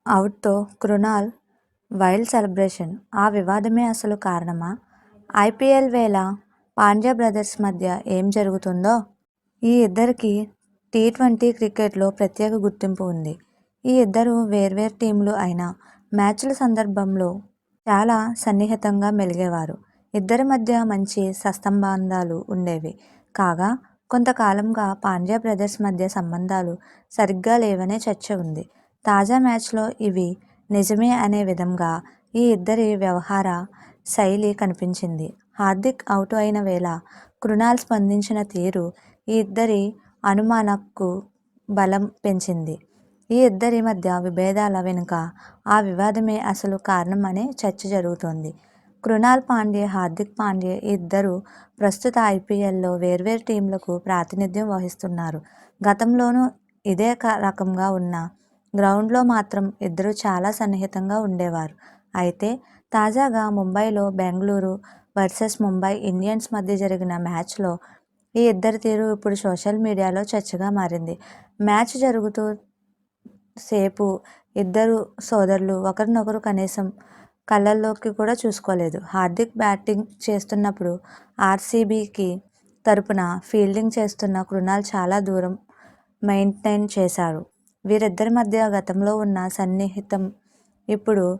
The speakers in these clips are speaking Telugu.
అవుట్‌తో కృణాల్ వైల్డ్ సెలబ్రేషన్. ఆ వివాదమే అసలు కారణమా? ఐపీఎల్ వేళ పాండ్యా బ్రదర్స్ మధ్య ఏం జరుగుతుందో? ఈ ఇద్దరికీ టీ20 క్రికెట్లో ప్రత్యేక గుర్తింపు ఉంది. ఈ ఇద్దరు వేర్వేరు టీంలు అయినా మ్యాచ్ల సందర్భంలో చాలా సన్నిహితంగా మెలిగేవారు. ఇద్దరి మధ్య మంచి సత్సంబంధాలు ఉండేవి. కాగా కొంతకాలంగా పాండ్యా బ్రదర్స్ మధ్య సంబంధాలు సరిగ్గా లేవనే చర్చ ఉంది. తాజా మ్యాచ్లో ఇవి నిజమే అనే విధంగా ఈ ఇద్దరి వ్యవహార శైలి కనిపించింది. హార్దిక్ అవుట్ అయిన వేళ కృణాల్ స్పందించిన తీరు ఈ ఇద్దరి అనుమానకు బలం పెంచింది. ఈ ఇద్దరి మధ్య విభేదాల వెనుక ఆ వివాదమే అసలు కారణం అనే చర్చ జరుగుతోంది. కృణాల్ పాండ్యా, హార్దిక్ పాండ్యా ఈ ఇద్దరు ప్రస్తుత ఐపీఎల్లో వేర్వేరు టీంలకు ప్రాతినిధ్యం వహిస్తున్నారు. గతంలోనూ ఇదే రకంగా ఉన్న గ్రౌండ్లో మాత్రం ఇద్దరు చాలా సన్నిహితంగా ఉండేవారు. అయితే తాజాగా ముంబైలో బెంగళూరు వర్సెస్ ముంబై ఇండియన్స్ మధ్య జరిగిన మ్యాచ్లో ఈ ఇద్దరి తీరు ఇప్పుడు సోషల్ మీడియాలో చర్చగా మారింది. మ్యాచ్ జరుగుతూ సేపు ఇద్దరు సోదరులు ఒకరినొకరు కనీసం కళ్ళల్లోకి కూడా చూసుకోలేదు. హార్దిక్ బ్యాటింగ్ చేస్తున్నప్పుడు ఆర్సీబీకి తరపున ఫీల్డింగ్ చేస్తున్న కృణాల్ చాలా దూరం మెయింటైన్ చేశారు. వీరిద్దరి మధ్య గతంలో ఉన్న సన్నిహితం ఇప్పుడు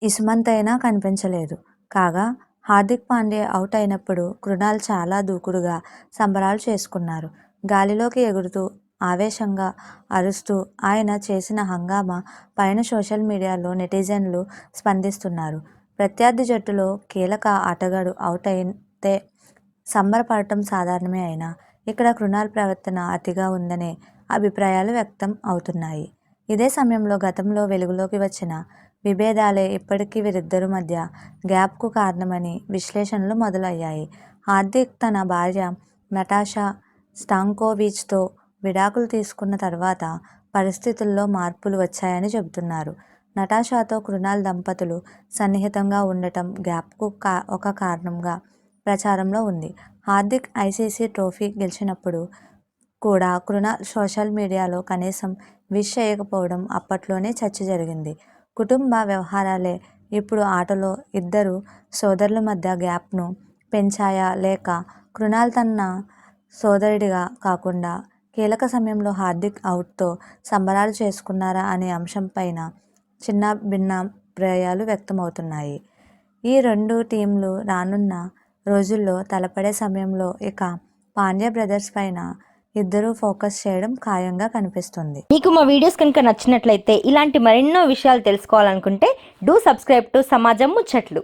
ఇసుమంతైనా కనిపించలేదు. కాగా హార్దిక్ పాండ్యా అవుట్ అయినప్పుడు కృణాల్ చాలా దూకుడుగా సంబరాలు చేసుకున్నారు. గాలిలోకి ఎగురుతూ ఆవేశంగా అరుస్తూ ఆయన చేసిన హంగామా పైన సోషల్ మీడియాలో నెటిజన్లు స్పందిస్తున్నారు. ప్రత్యర్థి జట్టులో కీలక ఆటగాడు అవుట్ అయితే సంబరపడటం సాధారణమే అయినా ఇక్కడ కృణాల్ ప్రవర్తన అతిగా ఉందనే అభిప్రాయాలు వ్యక్తం అవుతున్నాయి. ఇదే సమయంలో గతంలో వెలుగులోకి వచ్చిన విభేదాలే ఇప్పటికీ వీరిద్దరి మధ్య గ్యాప్కు కారణమని విశ్లేషణలు మొదలయ్యాయి. హార్దిక్ తన భార్య నటాషా స్టాంకోవిచ్తో విడాకులు తీసుకున్న తర్వాత పరిస్థితుల్లో మార్పులు వచ్చాయని చెబుతున్నారు. నటాషాతో కృణాల్ దంపతులు సన్నిహితంగా ఉండటం గ్యాప్కు ఒక కారణంగా ప్రచారంలో ఉంది. హార్దిక్ ఐసీసీ ట్రోఫీ గెలిచినప్పుడు కూడా కృణాల్ సోషల్ మీడియాలో కనీసం విష్ చేయకపోవడం అప్పట్లోనే చర్చ జరిగింది. కుటుంబ వ్యవహారాలే ఇప్పుడు ఆటలో ఇద్దరు సోదరుల మధ్య గ్యాప్ను పెంచాయా లేక కృణాల్ తన సోదరుడిగా కాకుండా కీలక సమయంలో హార్దిక్ అవుట్తో సంబరాలు చేసుకున్నారా అనే అంశంపైన చిన్న భిన్నాభిప్రాయాలు వ్యక్తమవుతున్నాయి. ఈ రెండు టీంలు రానున్న రోజుల్లో తలపడే సమయంలో ఇక పాండ్యా బ్రదర్స్ పైన ఇద్దరూ ఫోకస్ చేయడం ఖాయంగా కనిపిస్తుంది. మీకు మా వీడియోస్ కనుక నచ్చినట్లయితే ఇలాంటి మరెన్నో విషయాలు తెలుసుకోవాలనుకుంటే డూ సబ్స్క్రైబ్ టు సమాజం ముచ్చట్లు.